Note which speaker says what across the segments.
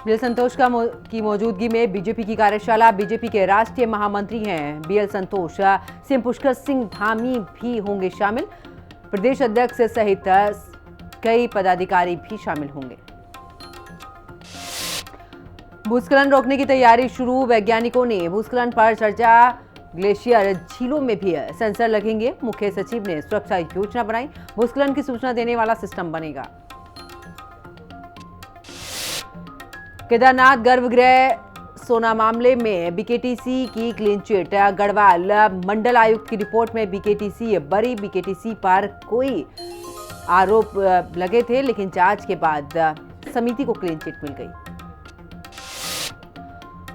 Speaker 1: BL संतोष की मौजूदगी में बीजेपी की कार्यशाला। बीजेपी के राष्ट्रीय महामंत्री हैं बीएल संतोष। सीएम पुष्कर सिंह धामी भी होंगे शामिल। प्रदेश अध्यक्ष सहित कई पदाधिकारी भी शामिल होंगे। भूस्खलन रोकने की तैयारी शुरू। वैज्ञानिकों ने भूस्खलन पर चर्चा। ग्लेशियर झीलों में भी सेंसर लगेंगे। मुख्य सचिव ने सुरक्षा योजना बनाई। भूस्खलन की सूचना देने वाला सिस्टम बनेगा। केदारनाथ गर्भगृह सोना मामले में बीकेटीसी की क्लीन चिट। गढ़वाल मंडल आयुक्त की रिपोर्ट में बीकेटीसी बरी। बीकेटीसी पर कोई आरोप लगे थे, लेकिन जांच के बाद समिति को क्लीन चिट मिल गई।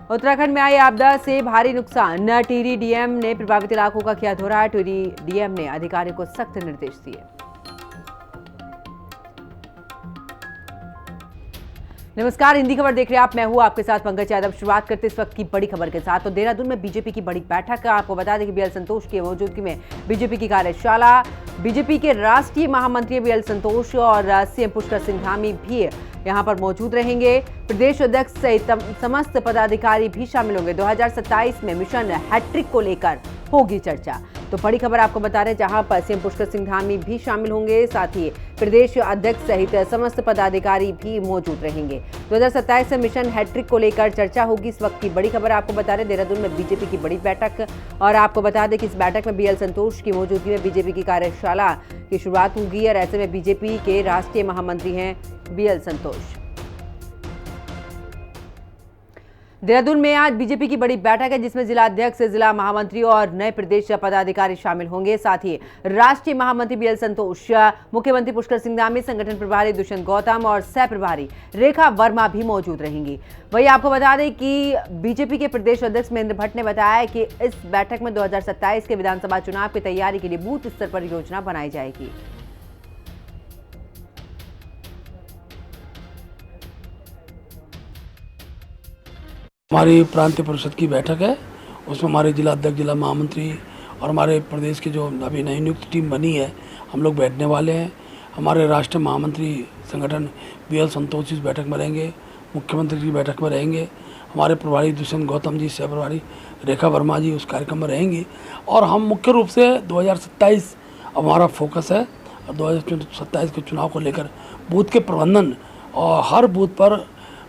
Speaker 1: उत्तराखंड में आई आपदा से भारी नुकसान। टिहरी डीएम ने प्रभावित इलाकों का किया दौरा। टिहरी डीएम ने अधिकारियों को सख्त निर्देश दिए। नमस्कार, हिंदी खबर देख रहे हैं आप। मैं हूं आपके साथ पंकज यादव। शुरुआत करते इस वक्त की बड़ी खबर के साथ। तो देहरादून में बीजेपी की बड़ी बैठक। आपको बता दें कि बीएल संतोष की मौजूदगी में बीजेपी की कार्यशाला। बीजेपी के राष्ट्रीय महामंत्री बीएल संतोष और सीएम पुष्कर सिंह धामी भी यहां पर मौजूद रहेंगे। प्रदेश अध्यक्ष सहित समस्त पदाधिकारी भी शामिल होंगे। 2027 में मिशन हैट्रिक को लेकर होगी चर्चा। तो बड़ी खबर आपको बता रहे हैं, जहां पर सीएम पुष्कर सिंह धामी भी शामिल होंगे, साथ ही प्रदेश अध्यक्ष सहित समस्त पदाधिकारी भी मौजूद रहेंगे। 2027 में मिशन हैट्रिक को लेकर चर्चा होगी। इस वक्त की बड़ी खबर आपको बता रहे हैं, देहरादून में बीजेपी की बड़ी बैठक। और आपको बता दें कि इस बैठक में बीएल संतोष की मौजूदगी में बीजेपी की कार्यशाला की शुरुआत होगी। और ऐसे में बीजेपी के राष्ट्रीय महामंत्री हैं बीएल संतोष। देहरादून में आज बीजेपी की बड़ी बैठक है, जिसमें जिला अध्यक्ष, जिला महामंत्री और नए प्रदेश पदाधिकारी शामिल होंगे। साथ ही राष्ट्रीय महामंत्री बीएल संतोष, मुख्यमंत्री पुष्कर सिंह धामी, संगठन प्रभारी दुष्यंत गौतम और सह प्रभारी रेखा वर्मा भी मौजूद रहेंगी। वहीं आपको बता दें कि बीजेपी के प्रदेश अध्यक्ष महेंद्र भट्ट ने बताया कि इस बैठक में 2027 के विधानसभा चुनाव की तैयारी के लिए बूथ स्तर पर योजना बनाई जाएगी।
Speaker 2: हमारी प्रांतीय परिषद की बैठक है, उसमें हमारे जिला अध्यक्ष, जिला महामंत्री और हमारे प्रदेश की जो अभी नई नियुक्त टीम बनी है, हम लोग बैठने वाले हैं। हमारे राष्ट्रीय महामंत्री संगठन बीएल संतोष इस बैठक में रहेंगे, मुख्यमंत्री की बैठक में रहेंगे, हमारे प्रभारी दुष्यंत गौतम जी, सह प्रभारी रेखा वर्मा जी उस कार्यक्रम में रहेंगी। और हम मुख्य रूप से 2027 अब हमारा फोकस है, 2027 के चुनाव को लेकर बूथ के प्रबंधन और हर बूथ पर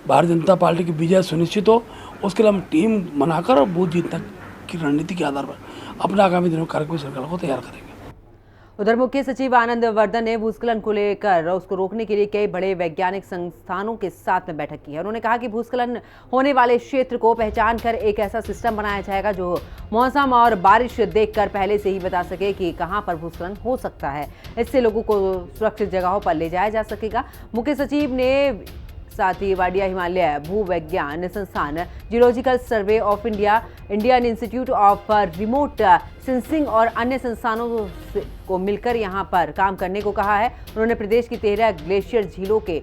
Speaker 2: भारतीय जनता पार्टी की विजय सुनिश्चित हो, उसके लिए हम टीम बनाकर और बूथ जीतने की रणनीति के आधार पर अपने आगामी दिनों कार्यक्रम श्रृंखला को तैयार करेंगे।
Speaker 1: उधर मुख्य सचिव आनंद वर्धन ने भूस्खलन को लेकर उसको रोकने के लिए कई बड़े वैज्ञानिक संस्थानों के साथ में बैठक की है। उन्होंने कहा कि भूस्खलन होने वाले क्षेत्र को पहचान कर एक ऐसा सिस्टम बनाया जाएगा जो मौसम और बारिश देखकर पहले से ही बता सके कि कहां पर भूस्खलन हो सकता है। इससे लोगों को सुरक्षित जगहों पर ले जाया जा सकेगा। मुख्य सचिव ने साथ ही वाडिया हिमालय भूविज्ञान संस्थान, geological survey of India, Indian institute of remote sensing और अन्य संस्थानों को मिलकर यहां पर काम करने को कहा है। उन्होंने प्रदेश की 13 ग्लेशियर झीलों के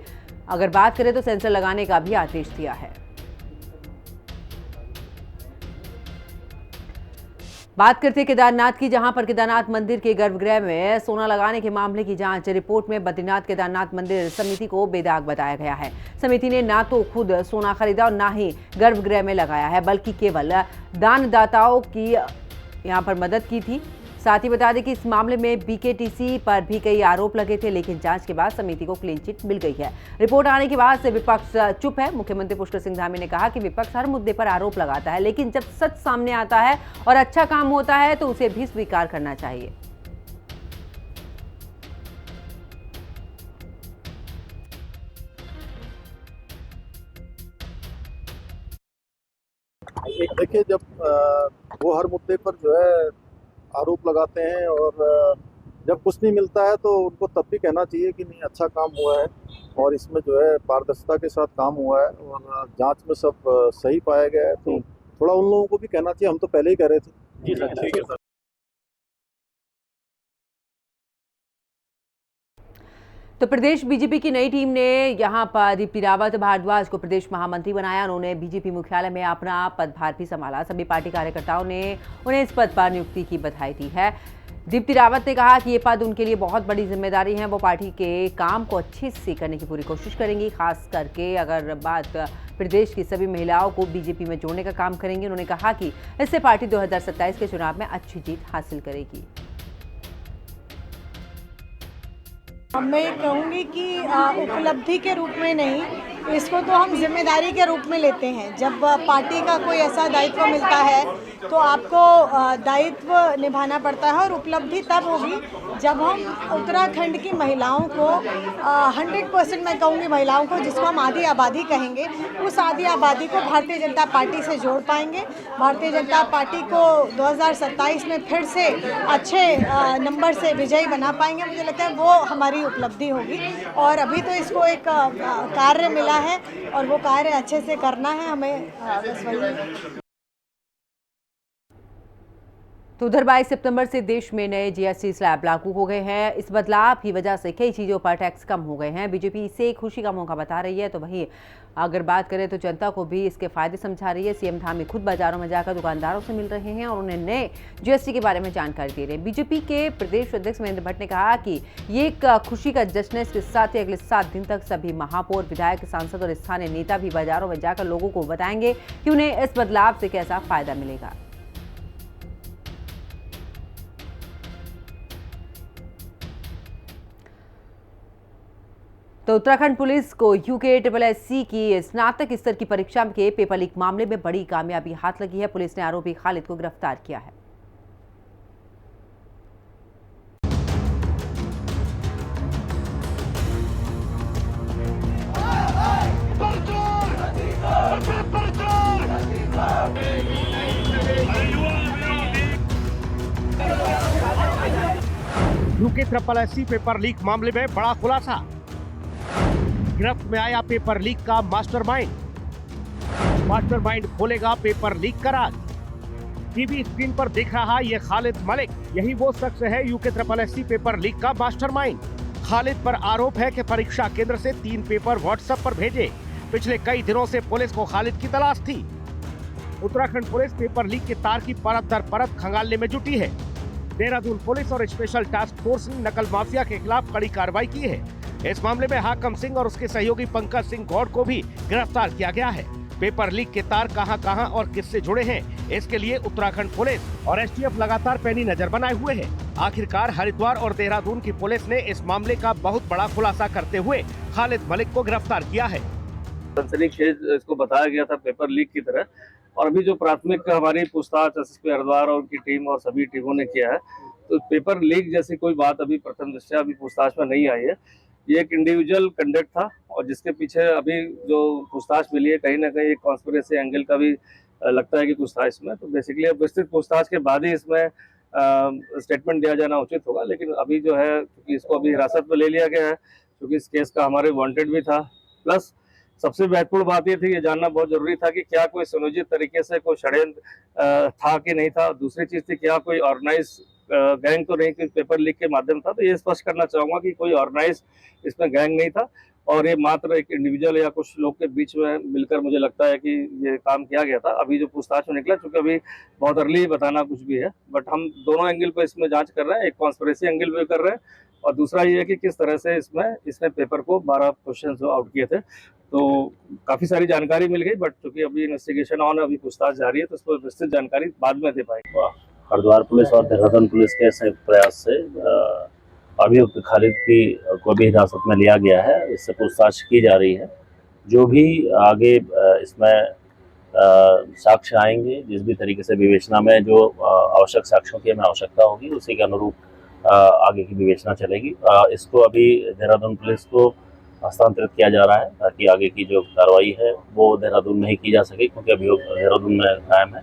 Speaker 1: अगर बात करें तो सेंसर लगाने का भी आदेश दिया है। बात करते केदारनाथ की, जहां पर केदारनाथ मंदिर के गर्भगृह में सोना लगाने के मामले की जांच रिपोर्ट में बद्रीनाथ केदारनाथ मंदिर समिति को बेदाग बताया गया है। समिति ने ना तो खुद सोना खरीदा और ना ही गर्भगृह में लगाया है, बल्कि केवल दानदाताओं की यहां पर मदद की थी। साथ ही बता दें कि इस मामले में बीकेटीसी पर भी कई आरोप लगे थे, लेकिन जांच के बाद समिति को क्लीन चिट मिल गई है। रिपोर्ट आने के बाद से विपक्ष चुप है। मुख्यमंत्री पुष्कर सिंह धामी ने कहा कि विपक्ष हर मुद्दे पर आरोप लगाता है, लेकिन जब सच सामने आता है और अच्छा काम होता है तो उसे भी स्वीकार करना चाहिए।
Speaker 3: देखिए, जब वो हर मुद्दे पर जो है आरोप लगाते हैं और जब कुछ नहीं मिलता है तो उनको तब भी कहना चाहिए कि नहीं, अच्छा काम हुआ है और इसमें जो है पारदर्शिता के साथ काम हुआ है और जांच में सब सही पाया गया है। तो थोड़ा उन लोगों को भी कहना चाहिए, हम तो पहले ही कह रहे थे। जी सर, ठीक है सर।
Speaker 1: तो प्रदेश बीजेपी की नई टीम ने यहां पर दीप्ति रावत भारद्वाज को प्रदेश महामंत्री बनाया। उन्होंने बीजेपी मुख्यालय में अपना पदभार भी संभाला। सभी पार्टी कार्यकर्ताओं ने उन्हें इस पद पर नियुक्ति की बधाई दी है। दीप्ति रावत ने कहा कि ये पद उनके लिए बहुत बड़ी जिम्मेदारी है। वो पार्टी के काम को अच्छे से करने की पूरी कोशिश करेंगी, खास करके अगर बात प्रदेश की सभी महिलाओं को बीजेपी में जोड़ने का काम करेंगे। उन्होंने कहा कि इससे पार्टी 2027 के चुनाव में अच्छी जीत हासिल करेगी।
Speaker 4: मैं कहूँगी कि उपलब्धि के रूप में नहीं, इसको तो हम जिम्मेदारी के रूप में लेते हैं। जब पार्टी का कोई ऐसा दायित्व मिलता है तो आपको दायित्व निभाना पड़ता है, और उपलब्धि तब होगी जब हम उत्तराखंड की महिलाओं को 100% मैं कहूँगी महिलाओं को, जिसको हम आधी आबादी कहेंगे, उस आधी आबादी को भारतीय जनता पार्टी से जोड़ पाएंगे। भारतीय जनता पार्टी को 2027 में फिर से अच्छे नंबर से विजयी बना पाएंगे। मुझे लगता है वो हमारी उपलब्धि होगी, और अभी तो इसको एक कार्य मिला है और वो कार्य अच्छे से करना है हमें, बस वही।
Speaker 1: तो उधर 22 सितंबर से देश में नए जीएसटी स्लैब लागू हो गए हैं। इस बदलाव की वजह से कई चीज़ों पर टैक्स कम हो गए हैं। बीजेपी इसे खुशी का मौका बता रही है, तो वहीं अगर बात करें तो जनता को भी इसके फायदे समझा रही है। सीएम धामी खुद बाजारों में जाकर दुकानदारों से मिल रहे हैं और उन्हें नए जीएसटी के बारे में जानकारी दे रहे हैं। बीजेपी के प्रदेश अध्यक्ष महेंद्र भट्ट ने कहा कि ये एक खुशी का जश्न है। इसके साथ ही अगले 7 दिन तक सभी महापौर, विधायक, सांसद और स्थानीय नेता भी बाजारों में जाकर लोगों को बताएंगे कि उन्हें इस बदलाव से कैसा फायदा मिलेगा। तो उत्तराखंड पुलिस को UKSSC की स्नातक स्तर की परीक्षा के पेपर लीक मामले में बड़ी कामयाबी हाथ लगी है। पुलिस ने आरोपी खालिद को गिरफ्तार किया है।
Speaker 5: UKSSC पेपर लीक मामले में बड़ा खुलासा। गिरफ्त में आया पेपर लीक का मास्टरमाइंड खोलेगा पेपर लीक का राज। टीवी स्क्रीन पर दिख रहा ये खालिद मलिक, यही वो शख्स है UKSSC पेपर लीक का मास्टरमाइंड। खालिद पर आरोप है कि परीक्षा केंद्र से 3 पेपर व्हाट्सएप पर भेजे। पिछले कई दिनों से पुलिस को खालिद की तलाश थी। उत्तराखंड पुलिस पेपर लीक के तार की परत दर परत खंगालने में जुटी है। देहरादून पुलिस और स्पेशल टास्क फोर्स ने नकल माफिया के खिलाफ कड़ी कार्रवाई की है। इस मामले में हाकम सिंह और उसके सहयोगी पंकज सिंह गौड़ को भी गिरफ्तार किया गया है। पेपर लीक के तार कहां-कहां और किससे जुड़े हैं, इसके लिए उत्तराखंड पुलिस और STF लगातार पैनी नजर बनाए हुए है। आखिरकार हरिद्वार और देहरादून की पुलिस ने इस मामले का बहुत बड़ा खुलासा करते हुए खालिद मलिक को गिरफ्तार किया है।
Speaker 6: सनसनीखेज इसको बताया गया था पेपर लीक की तरह, और अभी जो प्राथमिक हमारी पूछताछ SSP हरिद्वार और उनकी टीम और सभी टीमों ने किया है, तो पेपर लीक जैसी कोई बात अभी प्रथम दृष्टया अभी पूछताछ में नहीं आई है। ये एक इंडिविजुअल कंडक्ट था, और जिसके पीछे अभी जो पूछताछ मिली है, कहीं ना कहीं एक कॉन्स्पिरेसी एंगल का भी लगता है कि कुछ था इसमें। तो बेसिकली अब विस्तृत पूछताछ के बाद ही इसमें स्टेटमेंट दिया जाना उचित होगा। लेकिन अभी जो है, क्योंकि इसको अभी हिरासत में ले लिया गया है, क्योंकि इस केस का हमारे वांटेड भी था, प्लस सबसे महत्वपूर्ण बात ये थी, ये जानना बहुत जरूरी था कि क्या कोई सुनियोजित तरीके से कोई षड्यंत्र था कि नहीं था। दूसरी चीज थी, क्या कोई ऑर्गेनाइज गैंग तो नहीं कि पेपर लीक के माध्यम था। तो ये स्पष्ट करना चाहूंगा कि कोई ऑर्गेनाइज इसमें गैंग नहीं था, और ये मात्र एक इंडिविजुअल या कुछ लोग के बीच में मिलकर मुझे लगता है कि ये काम किया गया था। अभी जो पूछताछ में निकला, चूंकि अभी बहुत अर्ली बताना कुछ भी है, बट हम दोनों एंगल पे इसमें जांच कर रहे हैं। एक कॉन्स्पिरेसी एंगल पे कर रहे हैं, और दूसरा ये है कि किस तरह से इसने पेपर को 12 क्वेश्चन आउट किए थे। तो काफी सारी जानकारी मिल गई, बट चूंकि अभी इन्वेस्टिगेशन ऑन है, अभी पूछताछ जारी है, तो उस पर विस्तृत जानकारी बाद में दे पाएंगे।
Speaker 7: हरिद्वार पुलिस और देहरादून पुलिस के संयुक्त प्रयास से अभियुक्त खालिद को भी हिरासत में लिया गया है। इससे पूछताछ की जा रही है। जो भी आगे इसमें साक्ष्य आएंगे, जिस भी तरीके से विवेचना में जो आवश्यक साक्ष्यों की हमें आवश्यकता होगी, उसी के अनुरूप आगे की विवेचना चलेगी। इसको अभी देहरादून पुलिस को हस्तांतरित किया जा रहा है, ताकि आगे की जो कार्रवाई है वो देहरादून में ही की जा सके, क्योंकि अभियोग देहरादून में कायम है।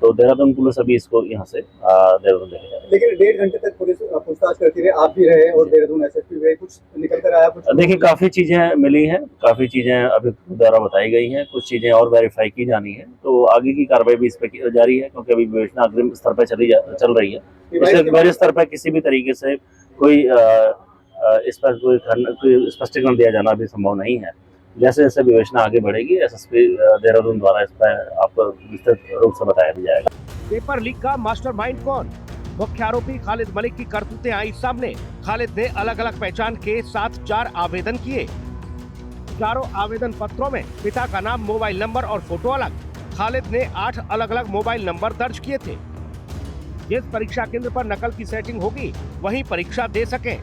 Speaker 7: तो देहरादून पुलिस अभी इसको यहाँ से देहरादून लेके जा रही है।
Speaker 8: लेकिन 1.5 घंटे तक पुलिस पूछताछ करती रही, आप भी रहे और देहरादून SSP भी रहे, कुछ निकल कर आया? कुछ
Speaker 7: देखिए, काफ़ी चीज़ें मिली हैं, काफ़ी चीज़ें अभी द्वारा बताई गई हैं, कुछ चीज़ें और वेरीफाई की जानी है। तो आगे की कार्रवाई भी इस पर जारी है, क्योंकि अभी विवेचना अग्रिम स्तर पर चल रही है। इससे बड़े स्तर पर किसी भी तरीके से कोई इस पर कोई स्पष्टीकरण दिया जाना भी संभव नहीं है। जैसे जैसे विवेचना आगे बढ़ेगी, SSP देहरादून द्वारा इस पर आपको विस्तृत रूप से बताया भी जाएगा।
Speaker 5: पेपर लीक का मास्टरमाइंड कौन? मुख्य आरोपी खालिद मलिक की करतूतें आई सामने। खालिद ने अलग अलग पहचान के साथ 4 आवेदन किए। चारों आवेदन पत्रों में पिता का नाम, मोबाइल नंबर और फोटो अलग। खालिद ने 8 अलग अलग मोबाइल नंबर दर्ज किए थे। जिस परीक्षा केंद्र पर नकल की सेटिंग होगी वहीं परीक्षा दे सकें।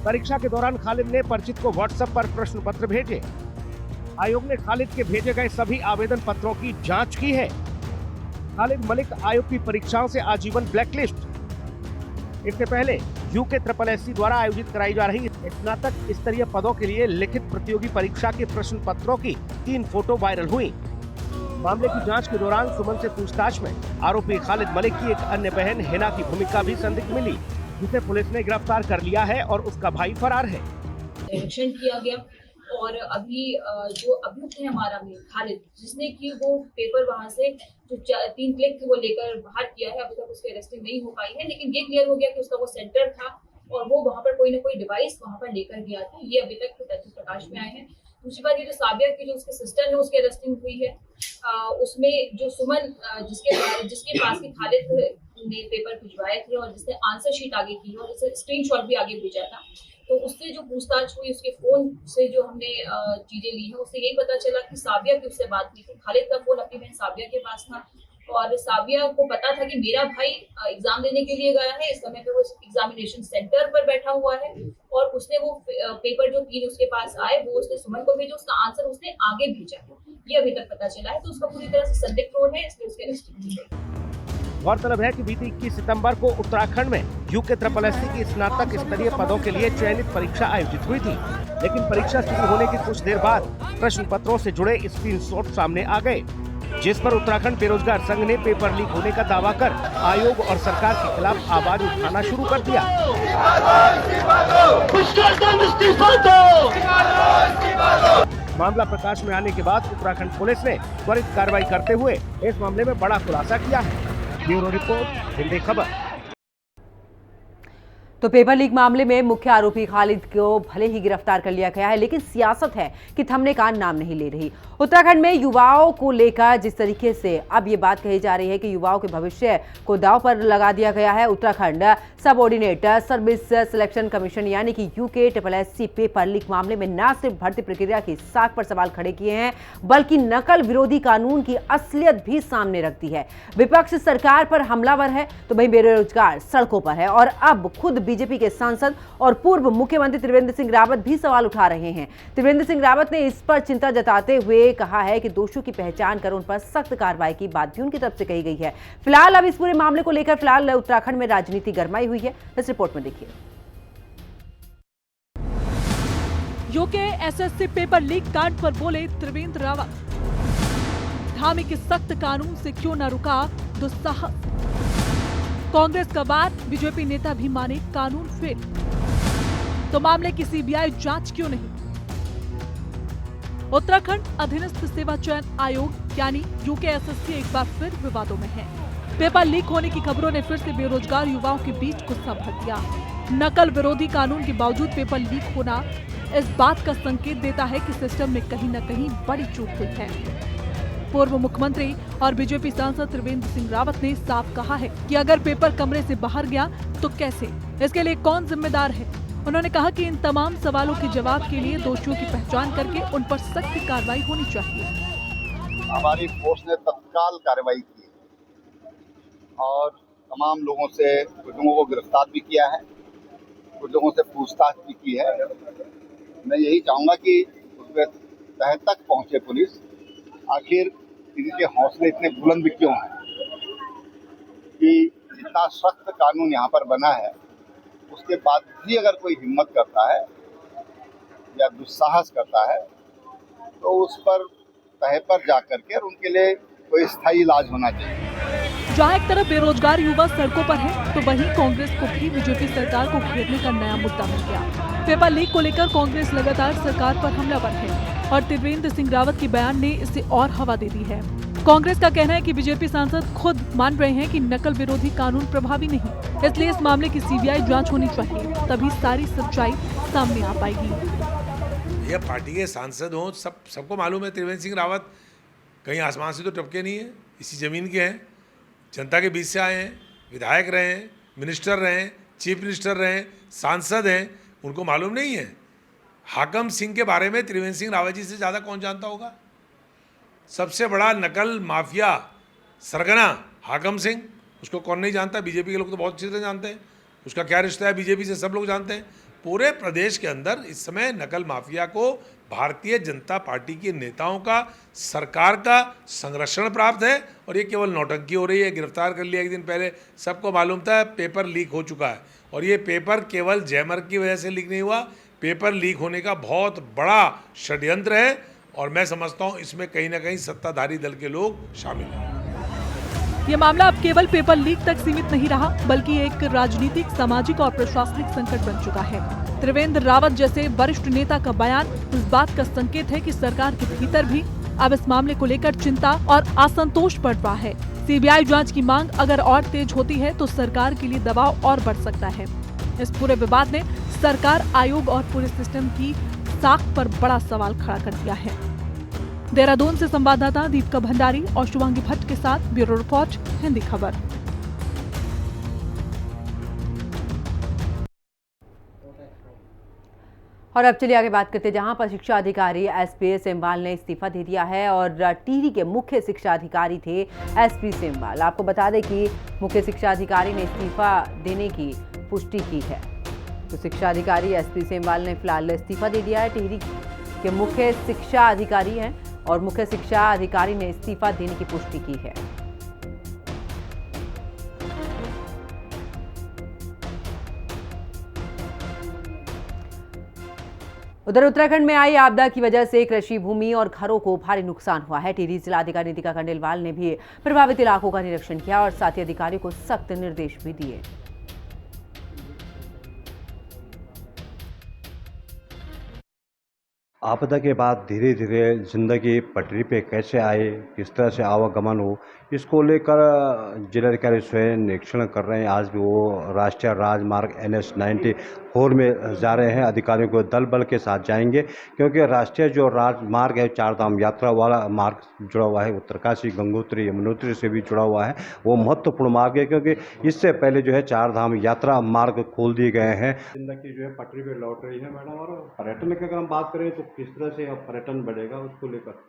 Speaker 5: परीक्षा के दौरान खालिद ने परिचित को व्हाट्सएप पर प्रश्न पत्र भेजे। आयोग ने खालिद के भेजे गए सभी आवेदन पत्रों की जांच की है। खालिद मलिक आयोग की परीक्षाओं से आजीवन ब्लैकलिस्ट। इससे पहले UKSSC द्वारा आयोजित कराई जा रही स्नातक स्तरीय पदों के लिए लिखित प्रतियोगी परीक्षा के प्रश्न पत्रों की 3 फोटो वायरल हुई। मामले की जांच के दौरान सुमन से पूछताछ में आरोपी खालिद मलिक की एक अन्य बहन हिना की भूमिका भी संदिग्ध मिली, जिसे पुलिस ने गिरफ्तार कर लिया है और उसका भाई फरार है।
Speaker 9: निरीक्षण किया गया और अभी जो अभियुक्त है हमारा खालिद, जिसने कि वो पेपर वहां से जो 3 क्लिक थे वो लेकर बाहर किया है, अभी तक उसकी अरेस्टिंग नहीं हो पाई है, लेकिन ये क्लियर हो गया कि उसका वो सेंटर था और वो वहां पर कोई ना कोई डिवाइस वहां पर लेकर गया था। ये अभी तक तथ्य प्रकाश में आए हैं। दूसरी बात, ये जो साबिया की जो उसके सिस्टर है उसकी अरेस्टिंग हुई है। उसमें जो सुमन जिसके पास के खालिद ने पेपर भिजवाए थे और जिसने आंसर शीट आगे की और जिससे स्क्रीनशॉट भी आगे भेजा था, तो उससे जो पूछताछ हुई, उसके फोन से जो हमने चीजें ली है, उससे यही पता चला कि साबिया की उससे बात हुई थी। खालिद का फोन अपनी बहन साबिया के पास था और साबिया को पता था कि मेरा भाई एग्जाम देने के लिए गया है, इस समय पे वो एग्जामिनेशन सेंटर पर बैठा हुआ है और उसने वो पेपर जो 3 उसके पास आए वो उसने सुमन को भेजा, उसका आंसर उसने आगे भेजा। ये अभी तक पता चला है, तो उसका पूरी तरह से संदिग्ध रोल है, इसलिए उसकी अरेस्टिंग की गई।
Speaker 5: गौरतलब है कि बीती 21 सितंबर को उत्तराखंड में UKSSC की स्नातक स्तरीय पदों के लिए चयनित परीक्षा आयोजित हुई थी, लेकिन परीक्षा शुरू होने के कुछ देर बाद प्रश्न पत्रों से जुड़े स्क्रीनशॉट सामने आ गए, जिस पर उत्तराखंड बेरोजगार संघ ने पेपर लीक होने का दावा कर आयोग और सरकार के खिलाफ आवाज उठाना शुरू कर दिया। मामला प्रकाश में आने के बाद उत्तराखंड पुलिस ने त्वरित कार्रवाई करते हुए इस मामले में बड़ा खुलासा किया है। ब्यूरो रिपोर्ट, हिंदी खबर।
Speaker 1: तो पेपर लीक मामले में मुख्य आरोपी खालिद को भले ही गिरफ्तार कर लिया गया है, लेकिन सियासत है कि थमने का नाम नहीं ले रही। उत्तराखंड में युवाओं को लेकर जिस तरीके से अब ये बात कही जा रही है कि युवाओं के भविष्य को दांव पर लगा दिया गया है, Uttarakhand subordinate service selection commission यानी कि UKSSC पेपर लीक मामले में न सिर्फ भर्ती प्रक्रिया की साख पर सवाल खड़े किए हैं, बल्कि नकल विरोधी कानून की असलियत भी सामने रखती है। विपक्ष सरकार पर हमलावर है तो वहीं बेरोजगार सड़कों पर है और अब खुद बीजेपी के सांसद और पूर्व मुख्यमंत्री त्रिवेंद्र सिंह रावत भी सवाल उठा रहे हैं। त्रिवेंद्र सिंह रावत ने इस पर चिंता जताते हुए कहा है कि दोषियों की पहचान कर उन पर सख्त कार्रवाई की बात भी उनकी तरफ से कही गई है। फिलहाल अब इस पूरे मामले को लेकर फिलहाल उत्तराखंड में राजनीति गरमाई हुई है। इस रिपोर्ट में देखिए।
Speaker 10: UKSSC पेपर लीक कांड पर बोले त्रिवेंद्र रावत, धामी के सख्त कानून से क्यों न रुका दुस्साहस। कांग्रेस का वार, बीजेपी नेता भी माने कानून फेल, तो मामले की CBI जांच क्यों नहीं। उत्तराखंड अधीनस्थ सेवा चयन आयोग यानी UKSSC एक बार फिर विवादों में है। पेपर लीक होने की खबरों ने फिर से बेरोजगार युवाओं के बीच गुस्सा भर दिया। नकल विरोधी कानून के बावजूद पेपर लीक होना इस बात का संकेत देता है कि सिस्टम में कहीं न कहीं बड़ी चूक हुई है। पूर्व मुख्यमंत्री और बीजेपी सांसद त्रिवेंद्र सिंह रावत ने साफ कहा है कि अगर पेपर कमरे से बाहर गया तो कैसे, इसके लिए कौन जिम्मेदार है। उन्होंने कहा कि इन तमाम सवालों के जवाब के लिए दोषियों की पहचान करके उन पर सख्त कार्रवाई होनी चाहिए।
Speaker 11: हमारी फोर्स ने तत्काल कार्रवाई की और तमाम लोगों से, कुछ लोगों को गिरफ्तार भी किया है, कुछ लोगों से पूछताछ भी की है। मैं यही चाहूँगा कि उसके तह तक पहुँचे पुलिस, आखिर इनके हौसले इतने बुलंद क्यों हैं कि इतना सख्त कानून यहाँ पर बना है, उसके बाद भी अगर कोई हिम्मत करता है या दुस्साहस करता है तो उस पर तह पर जाकर के उनके लिए कोई स्थायी इलाज होना चाहिए।
Speaker 10: जहाँ एक तरफ बेरोजगार युवा सड़कों पर है तो वहीं कांग्रेस को भी बीजेपी सरकार को घेरने का नया मुद्दा मिल गया। पेपर लीक को लेकर कांग्रेस लगातार सरकार पर हमलावर है और त्रिवेंद्र सिंह रावत के बयान ने इसे और हवा दे दी है। कांग्रेस का कहना है कि बीजेपी सांसद खुद मान रहे हैं कि नकल विरोधी कानून प्रभावी नहीं, इसलिए इस मामले की CBI जांच होनी चाहिए, तभी सारी सच्चाई सामने आ पाएगी।
Speaker 12: ये पार्टी के सांसद हों, सबको मालूम है त्रिवेंद्र सिंह रावत कहीं आसमान से तो टपके नहीं है, इसी जमीन के हैं, जनता के बीच से आए हैं, विधायक रहे हैं, मिनिस्टर रहे हैं, चीफ मिनिस्टर रहे हैं, सांसद हैं, उनको मालूम नहीं है? हाकम सिंह के बारे में त्रिवेंद्र सिंह रावत जी से ज़्यादा कौन जानता होगा? सबसे बड़ा नकल माफिया सरगना हाकम सिंह, उसको कौन नहीं जानता? बीजेपी के लोग तो बहुत अच्छी तरह जानते हैं। उसका क्या रिश्ता है बीजेपी से, सब लोग जानते हैं। पूरे प्रदेश के अंदर इस समय नकल माफिया को भारतीय जनता पार्टी के नेताओं का, सरकार का संरक्षण प्राप्त है और ये केवल नौटंकी हो रही है। गिरफ्तार कर लिया एक दिन पहले, सबको मालूम था पेपर लीक हो चुका है और ये पेपर केवल जयमर्ग की वजह से लीक नहीं हुआ, पेपर लीक होने का बहुत बड़ा षड्यंत्र है और मैं समझता हूँ इसमें कहीं ना कहीं सत्ताधारी दल के लोग शामिल हैं।
Speaker 10: ये मामला अब केवल पेपर लीक तक सीमित नहीं रहा, बल्कि एक राजनीतिक, सामाजिक और प्रशासनिक संकट बन चुका है। त्रिवेंद्र रावत जैसे वरिष्ठ नेता का बयान इस बात का संकेत है कि सरकार के भीतर भी अब इस मामले को लेकर चिंता और असंतोष बढ़ रहा है। सीबीआई जांच की मांग अगर और तेज होती है तो सरकार के लिए दबाव और बढ़ सकता है। इस पूरे विवाद ने सरकार, आयोग और पुलिस सिस्टम की साख पर बड़ा सवाल खड़ा कर दिया है। देहरादून से संवाददाता दीपिका भंडारी और शुभांगी भट्ट के साथ ब्यूरो रिपोर्ट, हिंदी खबर।
Speaker 1: और अब चलिए आगे बात करते हैं, जहां पर शिक्षा अधिकारी एसपी सेमवाल ने इस्तीफा दे दिया है और टिहरी के मुख्य शिक्षा अधिकारी थे एसपी सेमवाल। आपको बता दें कि मुख्य शिक्षा अधिकारी ने इस्तीफा देने की पुष्टि की है। तो शिक्षा अधिकारी एसपी सेमवाल ने फिलहाल इस्तीफा दे दिया है। टिहरी के मुख्य शिक्षा अधिकारी हैं और मुख्य शिक्षा अधिकारी ने इस्तीफा देने की पुष्टि की है। उधर उत्तराखंड में आई आपदा की वजह से कृषि भूमि और घरों को भारी नुकसान हुआ है। टिहरी जिलाधिकारी नितिका खंडेलवाल ने भी प्रभावित इलाकों का निरीक्षण किया और साथ ही अधिकारियों को सख्त निर्देश भी दिए।
Speaker 13: आपदा के बाद धीरे धीरे जिंदगी पटरी पे कैसे आए, किस तरह से आवागमन हो, इसको लेकर जिलाधिकारी स्वयं निरीक्षण कर रहे हैं। आज भी वो राष्ट्रीय राजमार्ग NH 94 में जा रहे हैं। अधिकारियों को दल बल के साथ जाएंगे क्योंकि राष्ट्रीय जो राजमार्ग है, चारधाम यात्रा वाला मार्ग जुड़ा हुआ है, उत्तरकाशी, गंगोत्री, यमुनोत्री से भी जुड़ा हुआ है। वो महत्वपूर्ण मार्ग है क्योंकि इससे पहले जो है चारधाम यात्रा मार्ग खोल दिए गए हैं। जिंदगी जो है पटरी पे लौट रही है मैडम। और पर्यटन की अगर हम बात करें तो किस तरह से पर्यटन बढ़ेगा उसको लेकर?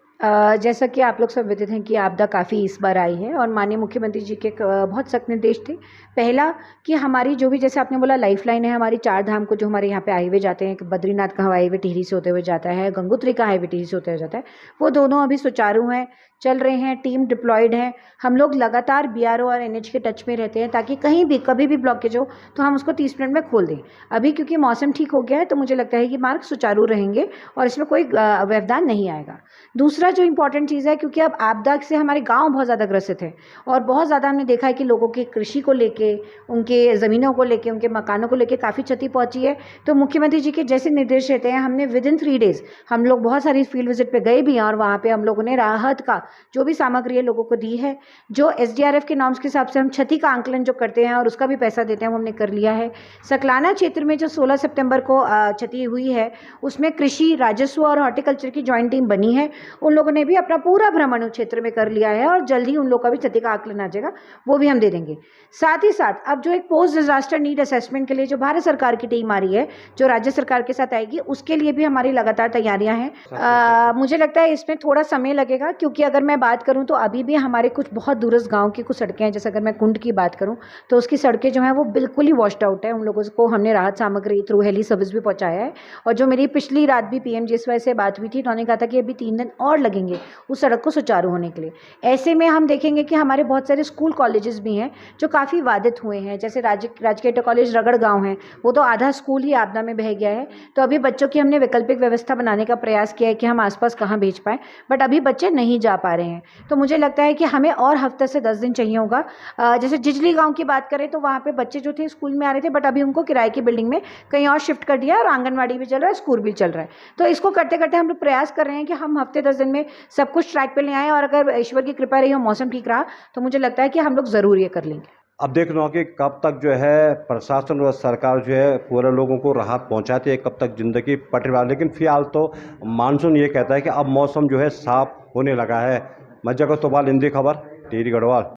Speaker 14: जैसा कि आप लोग सब विदित हैं कि आपदा काफ़ी इस बार आई है और माननीय मुख्यमंत्री जी के बहुत सख्त निर्देश थे। पहला कि हमारी जो भी, जैसे आपने बोला, लाइफलाइन है हमारी चारधाम को, जो हमारे यहाँ पे हाईवे जाते हैं, बद्रीनाथ का हाईवे टिहरी से होते हुए जाता है, गंगोत्री का हाईवे टिहरी से होते हुए जाता है, वो दोनों अभी सुचारू हैं, चल रहे हैं, टीम डिप्लॉयड है। हम लोग लगातार BRO और NH के टच में रहते हैं ताकि कहीं भी कभी भी ब्लॉकेज हो तो हम उसको 30 मिनट में खोल दें। अभी क्योंकि मौसम ठीक हो गया है तो मुझे लगता है कि मार्ग सुचारू रहेंगे और इसमें कोई व्यवधान नहीं आएगा। दूसरा जो इम्पोर्टेंट चीज़ है, क्योंकि अब आपदा से हमारे गाँव बहुत ज़्यादा ग्रसित है और बहुत ज़्यादा हमने देखा है कि लोगों की कृषि को लेके, उनके ज़मीनों को लेके, उनके मकानों को लेके काफ़ी क्षति पहुँची है। तो मुख्यमंत्री जी के जैसे निर्देश रहते हैं, हमने विदिन 3 डेज़ हम लोग बहुत सारी फील्ड विजिट पे गए भी हैं और वहाँ पे हम लोगों ने राहत का जो भी सामग्री है लोगों को दी है। जो SDRF के नॉर्म्स के हिसाब से हम क्षति का आंकलन जो करते हैं और उसका भी पैसा देते हैं वो हमने कर लिया है। सकलाना क्षेत्र में जो 16 सितंबर को क्षति हुई है उसमें कृषि, राजस्व और हॉर्टिकल्चर की ज्वाइंट टीम बनी है। उन लोगों ने भी अपना पूरा भ्रमण उस क्षेत्र में कर लिया है और जल्द ही उन लोगों का भी क्षति का आंकलन आ जाएगा, वो भी हम दे देंगे। साथ ही साथ अब जो एक पोस्ट डिजास्टर नीड असेसमेंट के लिए जो भारत सरकार की टीम आ रही है, जो राज्य सरकार के साथ आएगी, उसके लिए भी हमारी लगातार तैयारियां हैं। मुझे लगता है इसमें थोड़ा समय लगेगा क्योंकि अगर मैं बात करूं तो अभी भी हमारे कुछ बहुत दूरस्थ गांव की कुछ सड़कें हैं। जैसे अगर मैं कुंड की बात करूं तो उसकी सड़कें जो हैं वो बिल्कुल ही वॉश्ड आउट है। उन लोगों को हमने राहत सामग्री थ्रू हेली सर्विस भी पहुंचाया है। और जो मेरी पिछली रात भी PMGSY से बात हुई थी, उन्होंने कहा था कि अभी 3 दिन और लगेंगे उस सड़क को सुचारू होने के लिए। ऐसे में हम देखेंगे कि हमारे बहुत सारे स्कूल कॉलेजेस भी हैं जो काफ़ी बाधित हुए हैं। जैसे राजकीय कॉलेज रगड़ गाँव है, वो तो आधा स्कूल ही आपदा में बह गया है। तो अभी बच्चों की हमने वैकल्पिक व्यवस्था बनाने का प्रयास किया है कि हम आसपास कहाँ भेज पाएँ, बट अभी बच्चे नहीं जा पा रहे हैं। तो मुझे लगता है कि हमें और हफ्ते से 10 दिन चाहिए होगा। जैसे जिजली गांव की बात करें तो वहाँ पे बच्चे जो थे स्कूल में आ रहे थे, बट अभी उनको किराए की बिल्डिंग में कहीं और शिफ्ट कर दिया और आंगनवाड़ी भी चल रहा है, स्कूल भी चल रहा है। तो इसको करते करते हम लोग प्रयास कर रहे हैं कि हम हफ्ते 10 दिन में सब कुछ ट्रैक पे ले आएँ और अगर ईश्वर की कृपा रही और मौसम ठीक रहा तो मुझे लगता है कि हम लोग ज़रूर ये कर लेंगे।
Speaker 13: अब देखना होगा कि कब तक जो है प्रशासन और सरकार जो है पूरे लोगों को राहत पहुंचाती है, कब तक जिंदगी पटरी वाली। लेकिन फिलहाल तो मानसून ये कहता है कि अब मौसम जो है साफ होने लगा है। मैं जगत तोबाल, हिंदी खबर, टिहरी गढ़वाल।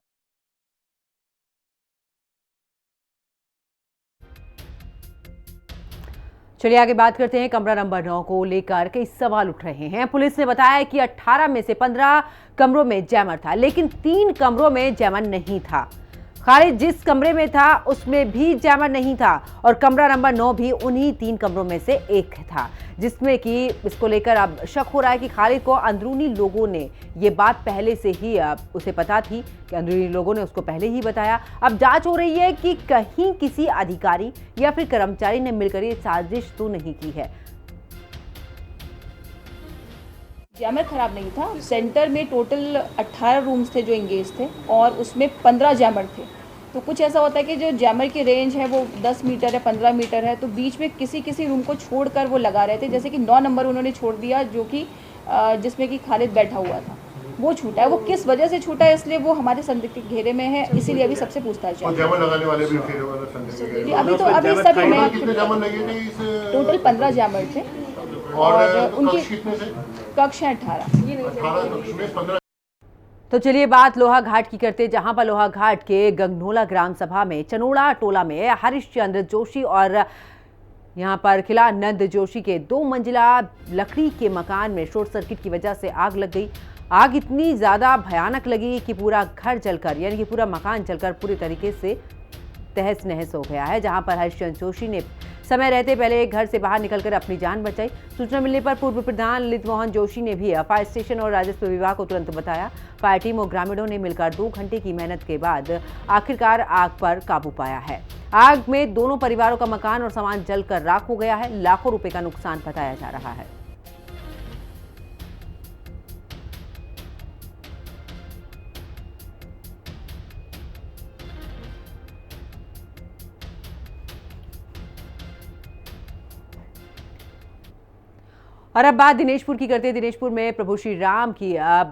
Speaker 1: चलिए आगे बात करते हैं। कमरा नंबर 9 को लेकर कई सवाल उठ रहे हैं। पुलिस ने बताया कि 18 में से 15 कमरों में जैमर था, लेकिन 3 कमरों में जैमर नहीं था। खालिद जिस कमरे में था उसमें भी जैमर नहीं था और कमरा नंबर 9 भी उन्हीं 3 कमरों में से एक था, जिसमें कि इसको लेकर अब शक हो रहा है कि खालिद को अंदरूनी लोगों ने ये बात पहले से ही उसे पता थी कि अंदरूनी लोगों ने उसको पहले ही बताया। अब जांच हो रही है कि कहीं किसी अधिकारी या फिर कर्मचारी ने मिलकर ये साजिश तो नहीं की है।
Speaker 15: जैमर खराब नहीं था। सेंटर में टोटल 18 रूम्स थे जो इंगेज थे और उसमें 15 जैमर थे। तो कुछ ऐसा होता है कि जो जैमर की रेंज है वो 10 मीटर है, 15 मीटर है, तो बीच में किसी रूम को छोड़कर वो लगा रहे थे। जैसे कि 9 नंबर उन्होंने छोड़ दिया, जो कि जिसमें कि खालिद बैठा हुआ था, वो छूटा है। वो किस वजह से छूटा है, इसलिए वो हमारे संदिग्ध के घेरे में है, इसीलिए अभी सबसे पूछताछ है। अभी सभी में टोटल 15 जैमर थे और उनकी कक्ष है 18।
Speaker 1: तो चलिए बात लोहा घाट की करते, जहां पर लोहा घाट के गंगनोला ग्राम सभा में चनोड़ा टोला में हरिश्चंद्र जोशी और यहां पर खिलानंद जोशी के 2 मंजिला लकड़ी के मकान में शॉर्ट सर्किट की वजह से आग लग गई। आग इतनी ज़्यादा भयानक लगी कि पूरा घर जलकर, यानी कि पूरा मकान जलकर पूरी तरीके से तहस नहस हो गया है। जहां पर हरिश्चंद्र जोशी ने समय रहते पहले घर से बाहर निकलकर अपनी जान बचाई। सूचना मिलने पर पूर्व प्रधान ललित मोहन जोशी ने भी फायर स्टेशन और राजस्व विभाग को तुरंत बताया। फायर टीम और ग्रामीणों ने मिलकर 2 घंटे की मेहनत के बाद आखिरकार आग पर काबू पाया है। आग में दोनों परिवारों का मकान और सामान जलकर राख हो गया है। लाखों रुपए का नुकसान बताया जा रहा है। और अब बात दिनेशपुर की करते हैं। दिनेशपुर में प्रभु श्री राम की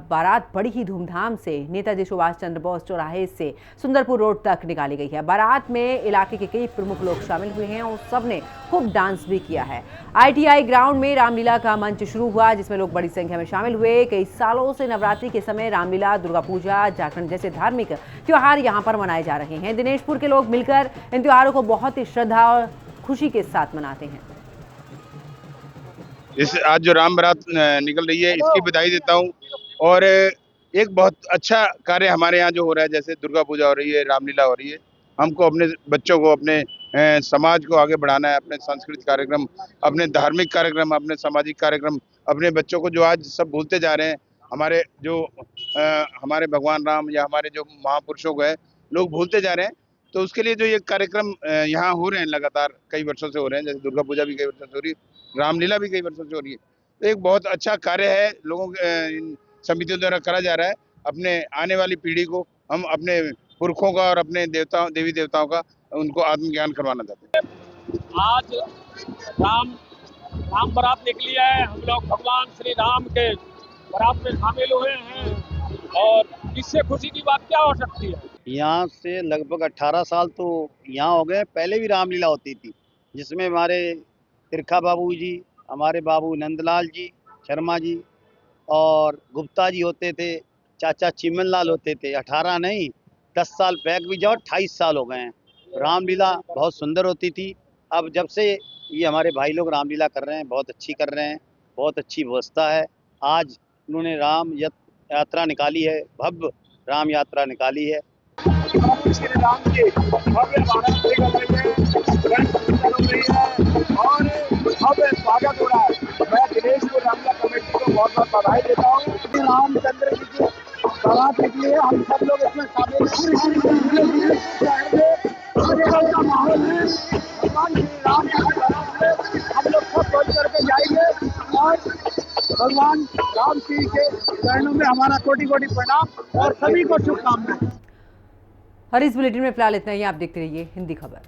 Speaker 1: बारात बड़ी ही धूमधाम से नेताजी सुभाष चंद्र बोस चौराहे से सुंदरपुर रोड तक निकाली गई है। बारात में इलाके के कई प्रमुख लोग शामिल हुए हैं और सबने खूब डांस भी किया है। ITI ग्राउंड में रामलीला का मंच शुरू हुआ, जिसमें लोग बड़ी संख्या में शामिल हुए। कई सालों से नवरात्रि के समय रामलीला, दुर्गा पूजा, जागरण जैसे धार्मिक त्योहार यहाँ पर मनाए जा रहे हैं। दिनेशपुर के लोग मिलकर इन त्योहारों को बहुत ही श्रद्धा और खुशी के साथ मनाते हैं।
Speaker 16: आज जो राम बारात निकल रही है, इसकी बधाई देता हूँ। और एक बहुत अच्छा कार्य हमारे यहाँ जो हो रहा है, जैसे दुर्गा पूजा हो रही है, रामलीला हो रही है, हमको अपने बच्चों को, अपने समाज को आगे बढ़ाना है। अपने सांस्कृतिक कार्यक्रम, अपने धार्मिक कार्यक्रम, अपने सामाजिक कार्यक्रम, अपने बच्चों को जो आज सब भूलते जा रहे हैं, हमारे जो हमारे भगवान राम या हमारे जो महापुरुषों को है लोग भूलते जा रहे हैं। तो उसके लिए जो ये कार्यक्रम यहाँ हो रहे हैं, लगातार कई वर्षों से हो रहे हैं। जैसे दुर्गा पूजा भी कई वर्षों से हो रही है, रामलीला भी कई वर्षों से हो रही है। तो एक बहुत अच्छा कार्य है, लोगों इन समितियों द्वारा करा जा रहा है। अपने आने वाली पीढ़ी को हम अपने पुरखों का और अपने देवी देवताओं का उनको आत्मज्ञान करवाना चाहते हैं।
Speaker 17: आज राम बारात निकली है। हम लोग भगवान श्री राम के बारात में शामिल हुए हैं और इससे खुशी की बात क्या हो सकती है।
Speaker 18: यहाँ से लगभग 18 साल तो यहाँ हो गए। पहले भी रामलीला होती थी, जिसमें हमारे तिरखा बाबू जी, हमारे बाबू नंदलाल जी शर्मा जी और गुप्ता जी होते थे, चाचा चिमन लाल होते थे। 18 नहीं, 10 साल बैक भी जाओ, 28 साल हो गए हैं। रामलीला बहुत सुंदर होती थी। अब जब से ये हमारे भाई लोग रामलीला कर रहे हैं, बहुत अच्छी कर रहे हैं, बहुत अच्छी व्यवस्था है। आज उन्होंने राम यात्रा निकाली है, भव्य राम यात्रा निकाली है।
Speaker 17: श्री राम की भव्य बारात निकल रही है और भव्य स्वागत हो रहा है। मैं दिनेशपुर रामलीला कमेटी को बहुत बहुत बधाई देता हूँ। रामचंद्र जी की बारात निकली है, हम सब लोग इसमें शामिल हैं। का माहौल है, भगवान श्री राम की बारात में हम लोग सब पहुँच करके जाएंगे और भगवान राम जी के चरणों में हमारा कोटि कोटि प्रणाम और सभी को शुभकामनाएं।
Speaker 1: और इस बुलेटिन में फिलहाल इतना ही। आप देखते रहिए हिंदी खबर।